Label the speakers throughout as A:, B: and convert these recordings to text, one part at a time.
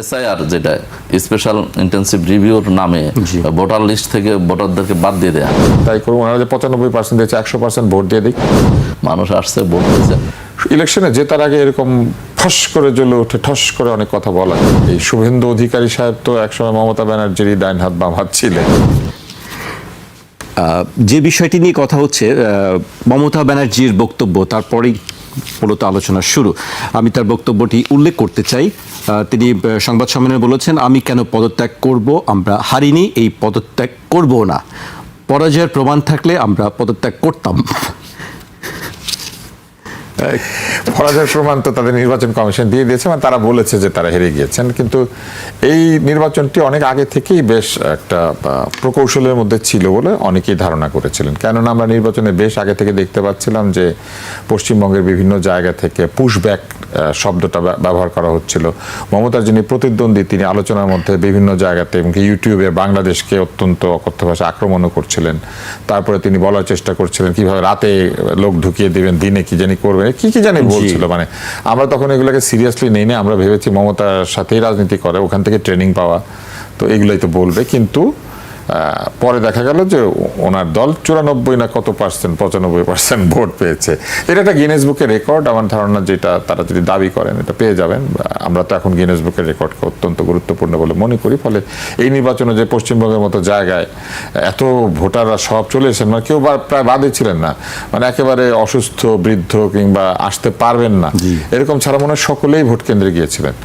A: SIR যেটা special intensive রিভিউর নামে voter list থেকে ভোটারদেরকে বাদ দিয়ে দেয়া,
B: তাই করুন। ওনারা যে 95% দিয়েছে 100% ভোট দিয়ে দিক।
A: মানুষ আসছে ভোট দিয়েছে।
B: ইলেকশনে জেতার আগে এরকম ফস করে জ্বলে ওঠে, ঠস করে অনেক কথা বলা। এই শুভেন্দু অধিকারী সাহেব তো একসময় মমতা ব্যানার্জিরই ডাইন হাত বাম হাত ছিলেন।
C: যে বিষয়টি নিয়ে কথা হচ্ছে মমতা ব্যানার্জির বক্তব্য, তারপরেই মূলত আলোচনা শুরু। আমি তার বক্তব্যটি উল্লেখ করতে চাই। তিনি সংবাদ সম্মেলনে বলেছেন, আমি কেন পদত্যাগ করব, আমরা হারিনি, এই পদত্যাগ করব না। পরাজয়ের প্রমাণ থাকলে আমরা পদত্যাগ করতাম।
B: পরাজয়ের প্রমাণ তো তাদের নির্বাচন কমিশন দিয়ে দিয়েছে, মানে তারা বলেছে যে তারা হেরে গিয়েছেন। কিন্তু এই নির্বাচনটি অনেক আগে থেকেই বেশ একটা প্রকৌশলের মধ্যে ছিল বলে অনেকেই ধারণা করেছিলেন। কেননা আমরা নির্বাচনে বেশ আগে থেকে দেখতে পাচ্ছিলাম যে পশ্চিমবঙ্গের বিভিন্ন জায়গা থেকে পুশব্যাক শব্দটা ব্যবহার করা হচ্ছিল। মমতার যিনি প্রতিদ্বন্দ্বী, তিনি আলোচনার মধ্যে বিভিন্ন জায়গাতে এমনকি ইউটিউবে বাংলাদেশকে অত্যন্ত অকথ্য ভাষা আক্রমণও করছিলেন। তারপরে তিনি বলার চেষ্টা করছিলেন কিভাবে রাতে লোক ঢুকিয়ে দিবেন, দিনে কি জানি করবেন, কি কি জানি বলছিল। মানে আমরা তখন এগুলোকে সিরিয়াসলি নেই না, আমরা ভেবেছি মমতার সাথেই রাজনীতি করে, ওখান থেকে ট্রেনিং পাওয়া, তো এগুলোই তো বলবে। কিন্তু পরে দেখা গেল যে ওনার দল 94 না কত পার্সেন্ট, 95% ভোট পেয়েছে। এটা একটা গিনেস বুকের রেকর্ড। আমার ধারণা যেটা তারা যদি দাবি করেন এটা পেয়ে যাবেন। আমরা তো এখন গিনেস বুকের রেকর্ডকে অত্যন্ত গুরুত্বপূর্ণ বলে মনে করি। ফলে এই নির্বাচনে যে পশ্চিমবঙ্গের মতো জায়গায় এত ভোটাররা সব চলে এসেছেন, মানে কেউ প্রায় বাদে ছিলেন না, মানে একেবারে অসুস্থ, বৃদ্ধ কিংবা আসতে পারবেন না এরকম ছাড়া মনে হয় সকলেই ভোট কেন্দ্রে গিয়েছিলেন।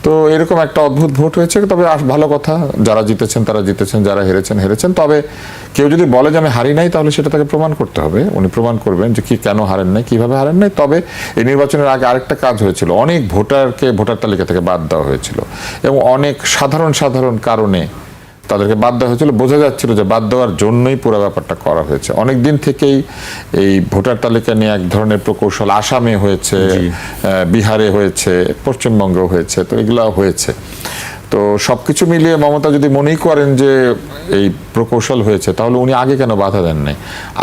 B: তো এরকম একটা অদ্ভুত ভোট হয়েছে। তবে ভালো কথা, যারা জিতেছেন তারা জিতেছেন, যারা হেরেছেন হেরেছেন। তবে কেউ যদি বলে যে আমি হারি নাই, তাহলে সেটা তাকে প্রমাণ করতে হবে। উনি প্রমাণ করবেন যে কি কেন হারেন নাই, কিভাবে হারেন নাই। তবে এই নির্বাচনের আগে আরেকটা কাজ হয়েছিল, অনেক ভোটারকে ভোটার তালিকা থেকে বাদ দেওয়া হয়েছিল এবং অনেক সাধারণ কারণে তাদেরকে বাদ দেওয়া হয়েছিল। বোঝা যাচ্ছিল যে বাদ দেওয়ার জন্যই পুরো ব্যাপারটা করা হয়েছে। অনেক দিন থেকেই এই ভোটার তালিকা নিয়ে এক ধরনের প্রকৌশল আসামে হয়েছে, বিহারে হয়েছে, পশ্চিমবঙ্গেও হয়েছে, তো এগুলো হয়েছে। তো সবকিছু মিলিয়ে মমতা যদি মনেই করেন যে এই প্রকৌশল হয়েছে, তাহলে উনি আগে কেন বাধা দেন নাই?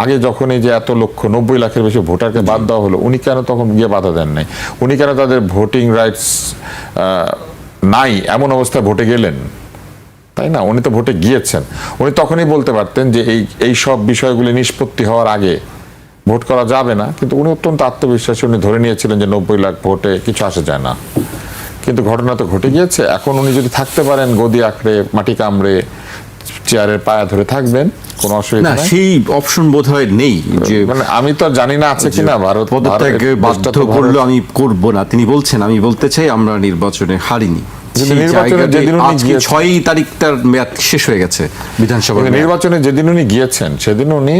B: আগে যখন এই যে এত লক্ষ 90 লাখের বেশি ভোটারকে বাদ দেওয়া হলো, উনি কেন তখন গিয়ে বাধা দেন নাই? উনি কেন তাদের ভোটিং রাইটস নাই এমন অবস্থায় ভোটে গেলেন? তাই না? উনি তো ভোটে গিয়েছেন। উনি তখনই বলতে পারতেন যে এই সব বিষয়গুলি নিষ্পত্তি হওয়ার আগে ভোট করা যাবে না। কিন্তু উনি অত্যন্ত আত্মবিশ্বাসী, উনি ধরে নিয়েছিলেন যে 90 লাখ ভোটে কিছু আসে যায় না। কিন্তু ঘটনা তো ঘটে গিয়েছে। এখন উনি যদি থাকতে পারেন গদি আঁকড়ে, মাটি কামড়ে, চেয়ারের পায়া ধরে থাকবেন, কোনো অসুবিধা নেই।
C: সেই অপশন বোধহয় নেই। যে
B: মানে আমি তো জানি না আছে কিনা। ভারত
C: পদত্যাগে বাধ্য করলো আমি করব না, তিনি বলছেন। আমি বলতে চাই আমরা নির্বাচনে হারিনি। 6 তারিখ তার মেয়াদ শেষ হয়ে গেছে বিধানসভা
B: নির্বাচনে। যেদিন উনি গিয়েছেন সেদিন উনি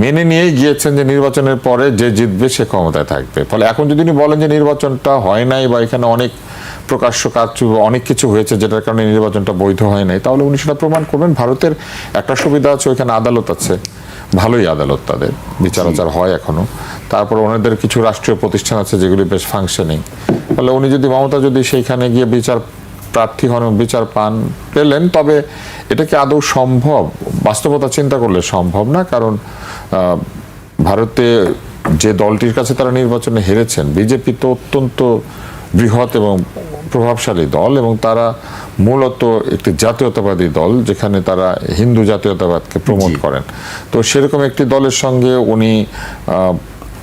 B: মেনে নিয়েই গিয়েছেন যে নির্বাচনের পরে যে জিতবে সে ক্ষমতায় থাকবে। ফলে এখন যদি উনি বলেন যে নির্বাচনটা হয় নাই বা এখানে অনেক প্রকাশ্য কাজ অনেক কিছু হয়েছে যেটার কারণে নির্বাচনটা বৈধ হয় নাই, তাহলে উনি সেটা প্রমাণ করবেন। ভারতের একটা সুবিধা আছে, ওইখানে আদালত আছে, ভালোই আদালত, তাদের বিচার আচার হয় এখনো। তারপর ওনাদের কিছু রাষ্ট্রীয় প্রতিষ্ঠান আছে যেগুলি বেশ ফাংশনিং। ফলে উনি যদি মমতা যদি সেইখানে গিয়ে বিচার প্রার্থী হন, বিচার পান, পেলেন, তবে এটা কি আদৌ সম্ভব? বাস্তবতা চিন্তা করলে সম্ভব না। কারণ ভারতে যে দলটির কাছে তারা নির্বাচনে হেরেছেন, বিজেপি তো অত্যন্ত বৃহৎ এবং প্রভাবশালী দল এবং তারা মূলত একটি জাতীয়তাবাদী দল, যেখানে তারা হিন্দু জাতীয়তাবাদকে প্রমোট করেন। তো সেরকম একটি দলের সঙ্গে উনি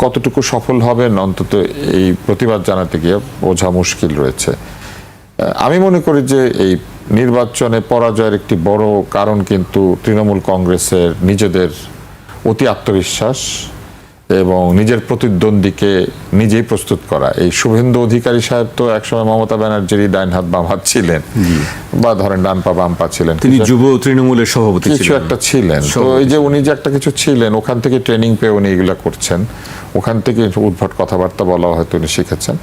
B: কতটুকু সফল হবেন অন্তত এই প্রতিবাদ জানাতে গিয়ে বোঝা মুশকিল রয়েছে। আমি মনে করি যে এই নির্বাচনে পরাজয়ের একটি বড় কারণ কিন্তু তৃণমূল কংগ্রেসের নিজেদের অতি আত্মবিশ্বাস এবং নিজের প্রতিদ্বন্দ্বীকে নিজেই প্রস্তুত করা। এই শুভেন্দু অধিকারী সাহেব তো একসময় মমতা ব্যানার্জিরই ডাইন হাত বাম হাত ছিলেন, বা ধরেন ডান পা বাম পা ছিলেন,
C: তিনি যুব তৃণমূলের সভাপতি
B: কিছু একটা ছিলেন। তো এই যে উনি যে একটা কিছু ছিলেন, ওখান থেকে ট্রেনিং পেয়ে উনি এগুলা করছেন, ওখান থেকে উদ্ভট কথাবার্তা বলা হয়তো উনি শিখেছেন।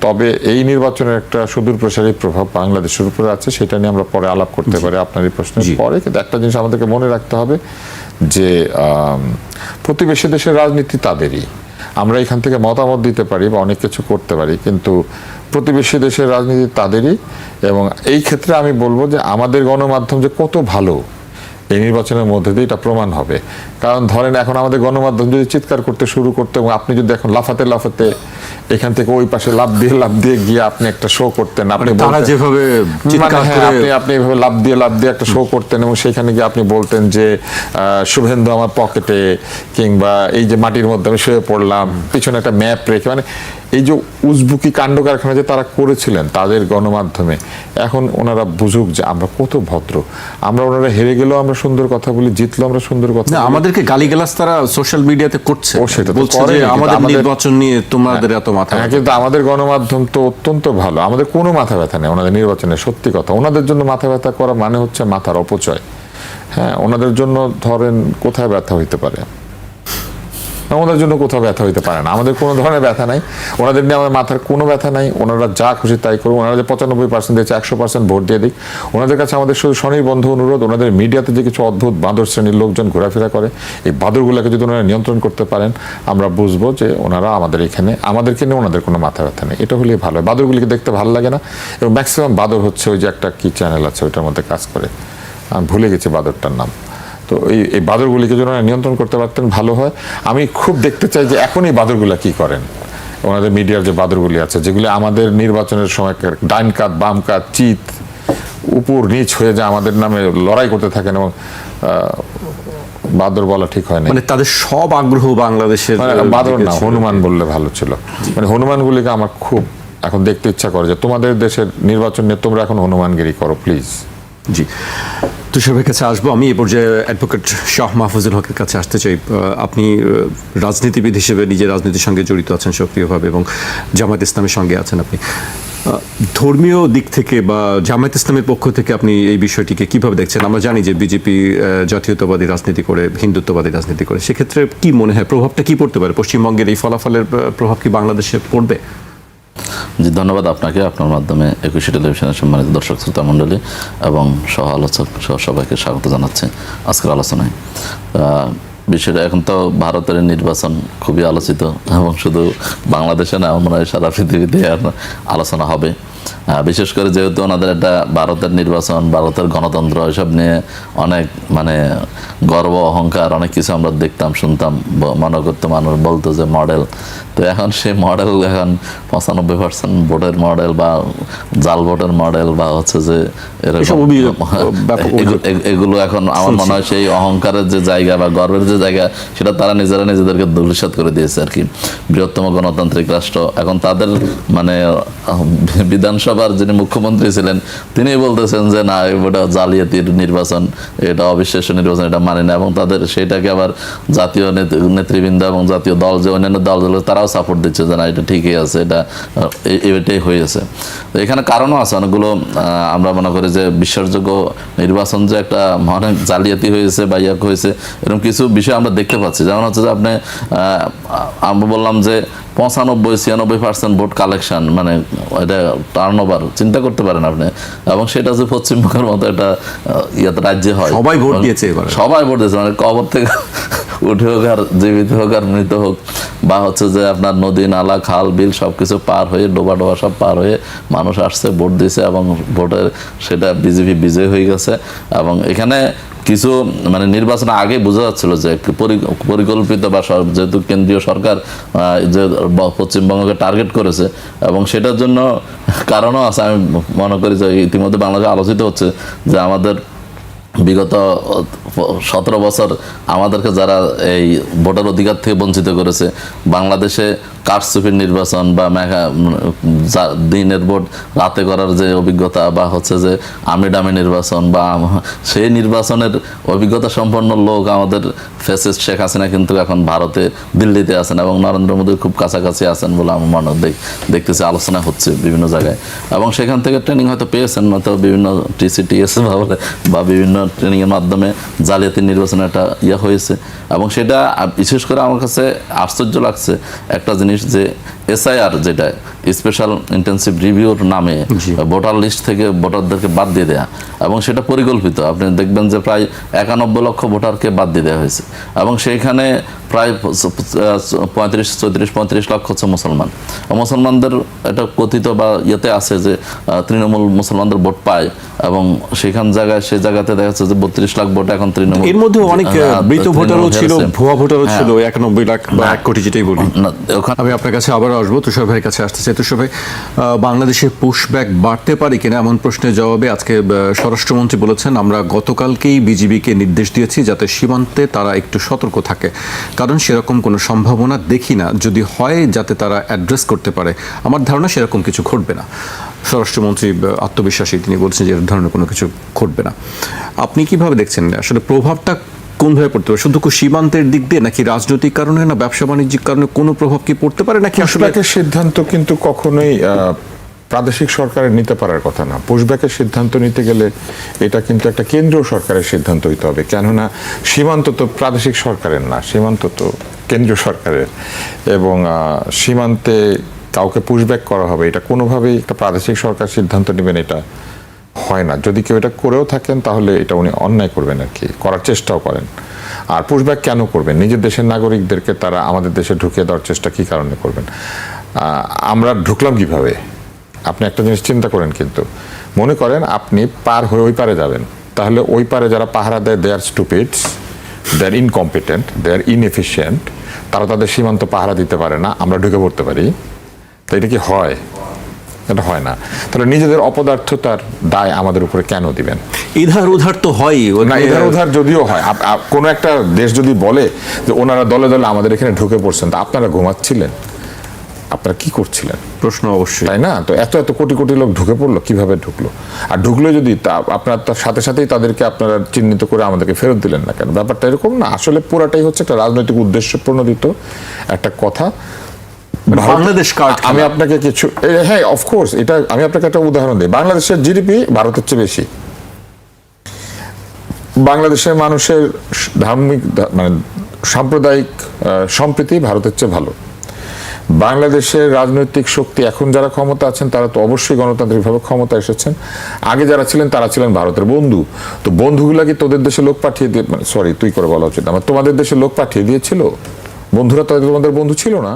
B: তবে এই নির্বাচনের একটা সুদূর প্রসারী প্রভাব বাংলাদেশের উপরে আছে, সেটা নিয়ে আমরা পরে আলাপ করতে পারি আপনার এই প্রশ্নের পরে। কিন্তু একটা জিনিস আমাদেরকে মনে রাখতে হবে যে প্রতিবেশী দেশের রাজনীতি তাদেরই। আমরা এখান থেকে মতামত দিতে পারি বা অনেক কিছু করতে পারি, কিন্তু প্রতিবেশী দেশের রাজনীতি তাদেরই। এবং এই ক্ষেত্রে আমি বলবো যে আমাদের গণমাধ্যম যে কত ভালো, এই নির্বাচনের মধ্যে দিয়ে এটা প্রমাণ হবে। কারণ ধরেন এখন আমাদের গণমাধ্যম যদি চিৎকার করতে শুরু করতে এবং আপনি যদি এখন লাফাতে লাফাতে এখান থেকে ওই পাশে লাফ দিয়ে গিয়ে আপনি একটা শো করতেন, আপনি
C: তারা যেভাবে চিৎকার করে
B: আপনি এভাবে লাফ দিয়ে একটা শো করতেন এবং সেখানে গিয়ে আপনি বলতেন যে শুভেন্দু আমার পকেটে, কিংবা এই যে মাটির মধ্যে আমি শুয়ে পড়লাম, পিছনে একটা ম্যাপ রেখে, মানে এই যে উজবুকি কাণ্ড কারখানা যে তারা করেছিলেন তাদের গণমাধ্যমে, এখন ওনারা বুঝুক যে আমরা কত ভদ্র। ওনারা হেরে গেলেও আমরা সুন্দর কথা বলি, জিতলেও আমরা সুন্দর কথা
C: না,
B: বলি।
C: আমাদেরকে গালিগালাজ তারা সোশ্যাল মিডিয়াতে করছে,
B: ও সেটা তো
C: বলছে
B: করে,
C: যে
B: কিন্তু
C: আমাদের
B: আমাদের-
C: নির্বাচন নিয়ে তোমাদের এত মাথা
B: হ্যাঁ, কিন্তু আমাদের গণমাধ্যম তো অত্যন্ত ভালো, আমাদের কোনো মাথা ব্যথা নেই ওনাদের নির্বাচনে। সত্যি কথা, ওনাদের জন্য মাথা ব্যথা করা মানে হচ্ছে মাথার অপচয়। হ্যাঁ, ওনাদের জন্য ধরেন কোথায় ব্যথা হইতে পারে? আমাদের জন্য কোথাও ব্যথা হইতে পারে না। আমাদের কোনো ধরনের ব্যথা নাই, ওনাদের নিয়ে আমাদের মাথার কোনো ব্যথা নাই। ওনারা যা খুশি তাই করুন, ওনারা যে 95% দিয়েছে 100% ভোট দিয়ে দিক। ওনাদের কাছে আমাদের শুধু স্বনির্বন্ধ অনুরোধ, ওনাদের মিডিয়াতে যে কিছু অদ্ভুত বাঁদর শ্রেণীর লোকজন ঘোরাফেরা করে, এই বাঁদরগুলোকে যদি ওনারা নিয়ন্ত্রণ করতে পারেন, আমরা বুঝবো যে ওনারা আমাদের এখানে, আমাদেরকে নিয়ে ওনাদের কোনো মাথা ব্যথা নেই। এটা হলেই ভালো হয়। বাঁদরগুলিকে দেখতে ভালো লাগে না, এবং ম্যাক্সিমাম বাঁদর হচ্ছে ওই যে একটা কি চ্যানেল আছে ওইটার মধ্যে কাজ করে, আমি ভুলে গেছি বাঁদরটার নাম। তো এই বাঁদরগুলিকে যদি ওনারা নিয়ন্ত্রণ করতে পারতেন ভালো হয়। আমি খুব দেখতে চাই যে এখন এই বাঁদরগুলা কি করেন। ওনাদের মিডিয়ার যে বাঁদরগুলি আছে, যেগুলি আমাদের নির্বাচনের সময় ডাইন কাত বাম কাত চিত উপর নিচ হয়ে যায়, আমাদের নামে লড়াই করতে থাকেন, এবং বাঁদর বলা ঠিক হয় না,
C: মানে তাদের সব আগ্রহ বাংলাদেশের
B: বাঁদর
C: দিকে
B: না,
C: ছিল।
B: হনুমান বললে ভালো ছিল। মানে হনুমানগুলিকে আমার খুব এখন দেখতে ইচ্ছা করে যে তোমাদের দেশের নির্বাচন নিয়ে তোমরা এখন হনুমানগিরি করো প্লিজ।
C: জি, তুষারের কাছে আসবো। আমি এ পর্যায়ে অ্যাডভোকেট শাহ মাহফুজুল হকের কাছে আসতে চাই। আপনি রাজনীতিবিদ হিসেবে নিজের রাজনীতির সঙ্গে জড়িত আছেন সক্রিয়ভাবে, এবং জামায়াত ইসলামের সঙ্গে আছেন আপনি। ধর্মীয় দিক থেকে বা জামায়াত ইসলামের পক্ষ থেকে আপনি এই বিষয়টিকে কিভাবে দেখছেন? আমরা জানি যে বিজেপি জাতীয়তাবাদী রাজনীতি করে, হিন্দুত্ববাদী রাজনীতি করে। সেক্ষেত্রে কি মনে হয় প্রভাবটা কি পড়তে পারে? পশ্চিমবঙ্গের এই ফলাফলের প্রভাব কি বাংলাদেশে পড়বে?
A: জি, ধন্যবাদ আপনাকে, আপনার মাধ্যমে একুশে টেলিভিশনের সম্মানিত দর্শক শ্রোতা মণ্ডলী এবং সহ আলোচক সহ সবাইকে স্বাগত জানাচ্ছি আজকের আলোচনায়। বিষয়টা এখন তো ভারতের নির্বাচন খুবই আলোচিত, এবং শুধু বাংলাদেশে না, মনে হয় সারা পৃথিবীতে আলোচনা হবে। বিশেষ করে যেহেতু ওনাদের একটা ভারতের নির্বাচন, ভারতের গণতন্ত্র, এসব নিয়ে অনেক মানে গর্ব অহংকার অনেক কিছু আমরা দেখতাম, শুনতাম, মনে করতো, মানুষ বলতো যে মডেল। তো এখন সেই মডেল এখন 95% ভোটের মডেল বা জাল ভোটের মডেল বা হচ্ছে যে এরকম এগুলো এখন আমার মনে হয় সেই অহংকারের যে জায়গা বা গর্বের যে জায়গা, সেটা তারা নিজেরা নিজেদেরকে ধূলিসাৎ করে দিয়েছে আর কি। বৃহত্তম গণতান্ত্রিক রাষ্ট্র, এখন তাদের মানে বিধানসভার যিনি মুখ্যমন্ত্রী ছিলেন তিনি বলতেছেন যে না, এটা জালিয়াতির নির্বাচন, এটা অবিশ্বাস্য নির্বাচন, এটা মানে না। এবং তাদের সেটাকে আবার জাতীয় নেতৃবৃন্দ এবং জাতীয় দল যে অন্যান্য দলগুলো তারাও সাপোর্ট দিচ্ছে যে না, এটা ঠিকই আছে, এটাই হয়েছে। তো এখানে কারণও আছে অনেকগুলো। আমরা মনে করি যে বিশ্বাসযোগ্য নির্বাচন যে একটা অনেক জালিয়াতি হয়েছে বা ইয়াক হয়েছে, এরকম কিছু বিষয় আমরা দেখতে পাচ্ছি। যেমন হচ্ছে যে আপনি আমরা বললাম যে 95-96% ভোট কালেকশন, মানে এটা টার্নওভার চিন্তা করতে পারেন আপনি। এবং সেটা যে পশ্চিমবঙ্গের মতো একটা ইয়াতে রাজ্যে হয়,
C: সবাই ভোট দিয়েছে এবার,
A: সবাই ভোট দিয়েছে, মানে কবর থেকে উঠে হোক আর জীবিত হোক আর মৃত হোক, বা হচ্ছে যে আপনার নদী নালা খাল বিল সবকিছু পার হয়ে ডোবা সব পার হয়ে মানুষ আসছে, ভোট দিয়েছে, এবং ভোটের সেটা বিজেপি বিজয় হয়ে গেছে। এবং এখানে কিছু মানে নির্বাচন আগে বোঝা যাচ্ছিল যে পরিকল্পিত বা যেহেতু কেন্দ্রীয় সরকার যে পশ্চিমবঙ্গকে টার্গেট করেছে, এবং সেটার জন্য কারণও আছে। আমি মনে করি যে ইতিমধ্যে বাংলাদেশে আলোচিত হচ্ছে যে আমাদের বিগত 17 বছর আমাদেরকে যারা এই ভোটার অধিকার থেকে বঞ্চিত করেছে, বাংলাদেশে কারচুপির নির্বাচন বা দিনের ভোট রাতে করার যে অভিজ্ঞতা, বা হচ্ছে যে আমিডামি নির্বাচন, বা সেই নির্বাচনের অভিজ্ঞতা সম্পন্ন লোক আমাদের ফ্যাসিস্ট শেখ হাসিনা কিন্তু এখন ভারতে দিল্লিতে আছেন, এবং নরেন্দ্র মোদীর খুব কাছাকাছি আছেন বলে আমার মনে দেখতেছি, আলোচনা হচ্ছে বিভিন্ন জায়গায়। এবং সেখান থেকে ট্রেনিং হয়তো পেয়েছেন, নয়তো বিভিন্ন TCTS বা বিভিন্ন ট্রেনিংয়ের মাধ্যমে জালিয়াতি নির্বাচনে একটা ইয়ে হয়েছে। এবং সেটা বিশেষ করে আমার কাছে আশ্চর্য লাগছে একটা জিনিস, যে SIR যেটা স্পেশাল ইন্টেনসিভ রিভিউর নামে ভোটার লিস্ট থেকে ভোটারদেরকে বাদ দিয়ে দেয়া, এবং সেটা পরিকল্পিত। আপনি দেখবেন যে প্রায় 91 লক্ষ ভোটারকে বাদ দিয়ে দেওয়া হয়েছে, এবং সেইখানে প্রায় 35 লক্ষ হচ্ছে মুসলমান। মুসলমানদের এটা কথিত বা ইয়েতে আছে যে তৃণমূল মুসলমানদের ভোট পায়, এবং সেই জায়গাতে দেখা যাচ্ছে যে 32 লাখ ভোট এখন তৃণমূল।
C: এর মধ্যে অনেক মৃত ভোটারও ছিল, ভুয়া ভোটারও ছিল, 91 লাখ বা 1 কোটি যেটাই বলি। আমি আপনার কাছে আবারও আসবো, তুষার ভাইয়ের কাছে আসতে চাই। তুষার ভাই, বাংলাদেশে পুশব্যাক বাড়তে পারে কিনা এমন প্রশ্নের জবাবে আজকে স্বরাষ্ট্রমন্ত্রী বলেছেন, আমরা গতকালকেই বিজিবিকে নির্দেশ দিয়েছি যাতে সীমান্তে তারা একটু সতর্ক থাকে, কারণ সেরকম কোনো সম্ভাবনা দেখি না, যদি হয় যাতে তারা অ্যাড্রেস করতে পারে। আমার ধারণা সেরকম কিছু ঘটবে না। স্বরাষ্ট্রমন্ত্রী আত্মবিশ্বাসী, তিনি বলছেন যে এর ধরনের কোনো কিছু ঘটবে না। আপনি কিভাবে দেখছেন আসলে প্রভাবটা কোনভাবে পড়তে পারে? শুধু সীমান্তের দিক দিয়ে, নাকি রাজনৈতিক কারণে, না ব্যবসা বাণিজ্যিক কারণে কোনো প্রভাব কি পড়তে পারে, নাকি আসলে
B: পুশব্যাকের সিদ্ধান্ত কিন্তু কখনোই প্রাদেশিক সরকারের নিতে পারার কথা না। পুশব্যাকের সিদ্ধান্ত নিতে গেলে এটা কিন্তু একটা কেন্দ্রীয় সরকারের সিদ্ধান্ত হইতে হবে, কেননা সীমান্ত তো প্রাদেশিক সরকারের না, সীমান্ত তো কেন্দ্রীয় সরকারের। এবং সীমান্তে কাউকে পুশব্যাক করা হবে, এটা কোনোভাবেই একটা প্রাদেশিক সরকার সিদ্ধান্ত নেবেন, এটা হয় না। যদি কেউ এটা করেও থাকেন তাহলে এটা উনি অন্যায় করবেন আর কি, করার চেষ্টাও করেন। আর পুশব্যাক কেন করবেন? নিজের দেশের নাগরিকদেরকে তারা আমাদের দেশে ঢুকিয়ে দেওয়ার চেষ্টা কি কারণে করবেন? আমরা ঢুকলাম কিভাবে? আপনি একটা জিনিস চিন্তা করেন, কিন্তু মনে করেন আপনি পার হয়ে ওই পারে যাবেন, তাহলে ওই পারে যারা পাহারা দেয়, দে আর স্টুপিডস, দে আর ইনকম্পিটেন্ট, দে আর ইনএফিশিয়েন্ট, তারা তাদের সীমান্ত পাহারা দিতে পারে না, আমরা ঢুকে পড়তে পারি। তো এটা কি হয়? এটা হয় না। তাহলে নিজেদের অপদার্থতার দায় আমাদের উপরে কেন দিবেন?
C: ইধার উধার তো হয়
B: না, ইধার উধার যদিও হয়, কোনো একটা দেশ যদি বলে যে ওনারা দলে দলে আমাদের এখানে ঢুকে পড়ছেন, তো আপনারা ঘুমাচ্ছিলেন? আপনারা কি করছিলেন?
C: প্রশ্ন অবশ্যই,
B: তাই না? তো এত এত কোটি কোটি লোক ঢুকে পড়লো, কিভাবে ঢুকলো? আর ঢুকলো যদি আপনার তার সাথে সাথেই তাদেরকে আপনারা চিহ্নিত করে আমাদেরকে ফেরত দিলেন না কেন? ব্যাপারটা এরকম না। আসলে পুরাটাই হচ্ছে একটা রাজনৈতিক উদ্দেশ্য প্রণোদিত একটা কথা।
C: বাংলাদেশ কার্ড।
B: আমি আপনাকে কিছু, হ্যাঁ অফকোর্স, এটা আমি আপনাকে একটা উদাহরণ দিই। বাংলাদেশের জিডিপি ভারতের চেয়ে বেশি। বাংলাদেশের মানুষের ধার্মিক মানে সাম্প্রদায়িক সম্প্রীতি ভারতের চেয়ে ভালো। বাংলাদেশের রাজনৈতিক শক্তি, এখন যারা ক্ষমতা আছেন তারা তো অবশ্যই গণতান্ত্রিকভাবে ক্ষমতা এসেছেন। আগে যারা ছিলেন তারা ছিলেন ভারতের বন্ধু। তো বন্ধুগুলা কি তোদের দেশে লোক পাঠিয়ে দিয়ে, সরি তুই করে বলা উচিত আমার, তোমাদের দেশে লোক পাঠিয়ে দিয়েছিল? বন্ধুরা তো তোমাদের বন্ধু ছিল না।